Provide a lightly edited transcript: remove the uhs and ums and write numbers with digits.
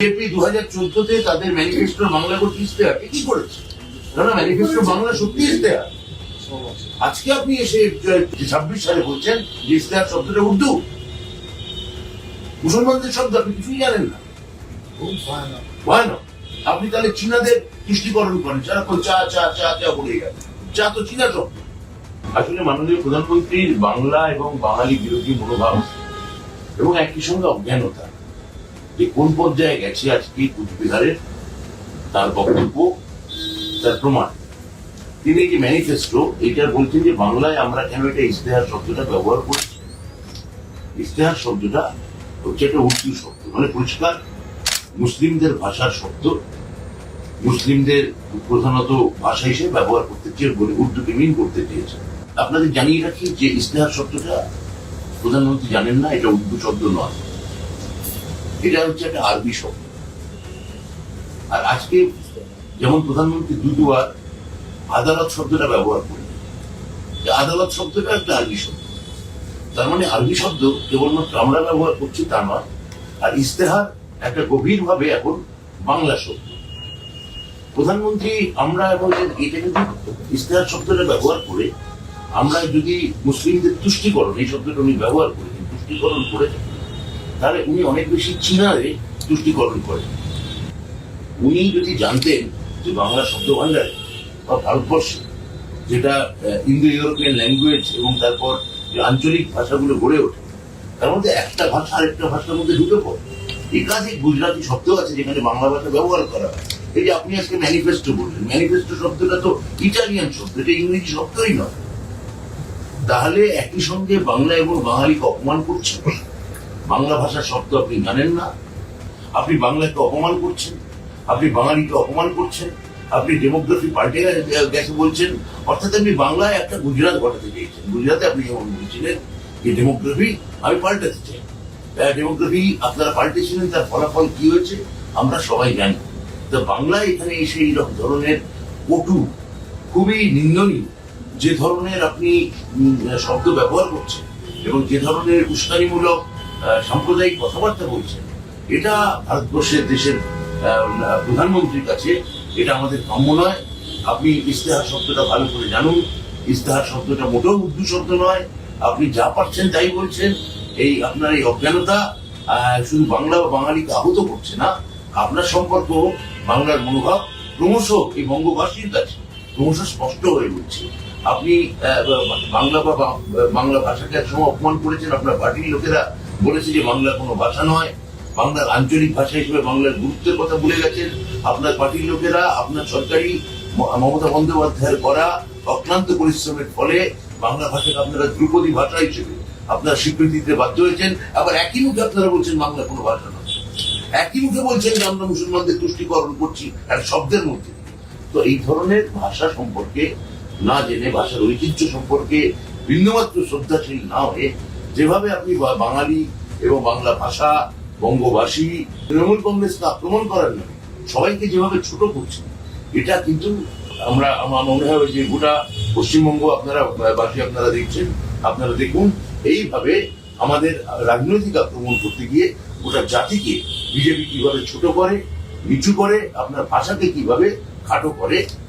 BJP 2014-তে তাদের manifesto Bangla করতে ইস্তেহার কি করেছে? না, ম্যানিফেস্টো বাংলা সত্যি ইস্তেহার। আজকে আপনি এসে 26 সালে বলছেন যে ইস্তেহার শব্দটা উর্দু, মুসলমানদের শব্দ, আপনি কিছুই জানেন না। ভয়ানক। আপনি তাহলে চীনাদের তুষ্টিকরণ করেন, সারাক্ষণ চা চা চা চা বলে গেল। চা তো চীনা শব্দ। আসলে মাননীয় প্রধানমন্ত্রীর বাংলা এবং বাঙালি বিরোধী মনোভাব এবং একই সঙ্গে অজ্ঞানতা যে কোন পর্যায়ে গেছে আজকে কুচবিহারের তার বক্তব্য, তার প্রমাণ। তিনি যে ম্যানিফেস্টো এইটার বলছেন যে বাংলায় আমরা কেন এটা ইস্তেহার শব্দটা ব্যবহার করছি। ইস্তেহার শব্দটা হচ্ছে একটা উর্দু শব্দ, মানে পরিষ্কার মুসলিমদের ভাষার শব্দ, মুসলিমদের প্রধানত ভাষা হিসেবে ব্যবহার করতে চেয়ে বলে উর্দুকে মিন করতে চেয়েছে। আপনাদের জানিয়ে রাখি যে ইস্তেহার শব্দটা প্রধানমন্ত্রী জানেন না, এটা উর্দু শব্দ নয়, এটা হচ্ছে একটা আরবি শব্দ। আর আজকে যেমন প্রধানমন্ত্রী দুবার আদালত শব্দটা ব্যবহার করলেন, আদালত শব্দটা একটা আরবি শব্দ। তার মানে আরবি শব্দ কেবলমাত্র আমরা ব্যবহার করছি তা নয়, আর ইস্তেহার একটা গভীর ভাবে এখন বাংলা শব্দ। প্রধানমন্ত্রী আমরা এবং এটা কিন্তু ইস্তেহার শব্দটা ব্যবহার করে আমরা যদি মুসলিমদের তুষ্টিকরণ, এই শব্দটা উনি ব্যবহার করেছেন, তুষ্টিকরণ করে তাহলে উনি অনেক বেশি চীনারে তুষ্টিকরণ করেন। উনি যদি জানতেন যে বাংলা শব্দ ভান্ডারে বা ভারতবর্ষে যেটা ইন্দো ইউরোপিয়ান ল্যাঙ্গুয়েজ এবং তারপর যে আঞ্চলিক ভাষাগুলো গড়ে ওঠে তার মধ্যে একটা ভাষা আরেকটা ভাষার মধ্যে ঢুকে পড়ে। একাধিক গুজরাটি শব্দ আছে যেখানে বাংলা ভাষা ব্যবহার করা হয়। এই যে আপনি আজকে ম্যানিফেস্টো বললেন, ম্যানিফেস্টো শব্দটা তো ইটালিয়ান শব্দ, এটা ইংরেজি শব্দই নয়। তাহলে একই সঙ্গে বাংলা এবং বাঙালিকে অপমান করছেন। বাংলা ভাষার শব্দ আপনি জানেন না, আপনি বাংলাকে অপমান করছেন, আপনি বাঙালিকে অপমান করছেন, আপনি ডেমোগ্রাফি পাল্টে গেছে বলছেন। অর্থাৎ আপনি বাংলায় একটা গুজরাট ঘটাতে চেয়েছেন। গুজরাটে আপনি যেমন বলছিলেন যে ডেমোগ্রাফি আমি পাল্টাতে চাই, ডেমোগ্রাফি আপনারা পাল্টেছিলেন, তার ফলাফল কি হয়েছে আমরা সবাই জানি। তো বাংলায় এখানে এসে এই ধরনের কটু, খুবই নিন্দনীয় যে ধরনের আপনি শব্দ ব্যবহার করছেন এবং যে ধরনের উস্কানিমূলক সাম্প্রদায়িক কথাবার্তা বলছেন, এটা ভারতবর্ষের দেশের প্রধানমন্ত্রীর কাছে এটা আমাদের কাম্য নয়। আপনি ইস্তেহার শব্দটা ভালো করে জানুন। ইস্তেহার শব্দটা মোটেও উর্দু শব্দ নয়। আপনি যা পারছেন তাই বলছেন। এই আপনার এই অজ্ঞানতা শুধু বাংলা বা বাঙালিকে আহত করছে না, আপনার সম্পর্ক বাংলার মনোভাব ক্রমশ এই বঙ্গবাসীর কাছে ক্রমশ স্পষ্ট হয়ে উঠছে। আপনি বাংলা বা বাংলা ভাষাকে একসময় অপমান করেছেন। আপনার পার্টির লোকেরা বলেছে যে বাংলা কোনো ভাষা নয়, বাংলার আঞ্চলিক ভাষা হিসেবে বাংলার গুরুত্বের কথা ভুলে গেছেন। আপনার পার্টির লোকেরা আপনার সরকারি মমতা বন্দ্যোপাধ্যায়ের করা অক্লান্ত পরিশ্রমের ফলে বাংলা ভাষাকে আপনারা ধ্রুপদী ভাষা হিসেবে আপনারা স্বীকৃতি দিতে বাধ্য হয়েছেন। আবার একই মুখে আপনারা বলছেন বাংলা কোনো ভাষা নয়, একই মুখে বলছেন যে আমরা মুসলমানদের তুষ্টিকরণ করছি এক শব্দের মধ্যে। তো এই ধরনের ভাষা সম্পর্কে না জেনে, ভাষার ঐতিহ্য সম্পর্কে বিন্দুমাত্র শ্রদ্ধাশীল না হয়ে যেভাবে আপনি বাঙালি এবং বাংলা ভাষা, বঙ্গবাসী, তৃণমূল কংগ্রেসকে আক্রমণ করার নামে সবাইকে যেভাবে ছোট করছেন, এটা কিন্তু আমার মনে হয় যে গোটা পশ্চিমবঙ্গ আপনারা দেখছেন, আপনারা দেখুন এইভাবে আমাদের রাজনৈতিক আক্রমণ করতে গিয়ে গোটা জাতিকে বিজেপি কিভাবে ছোট করে, নিচু করে, আপনার ভাষাকে কিভাবে খাটো করে,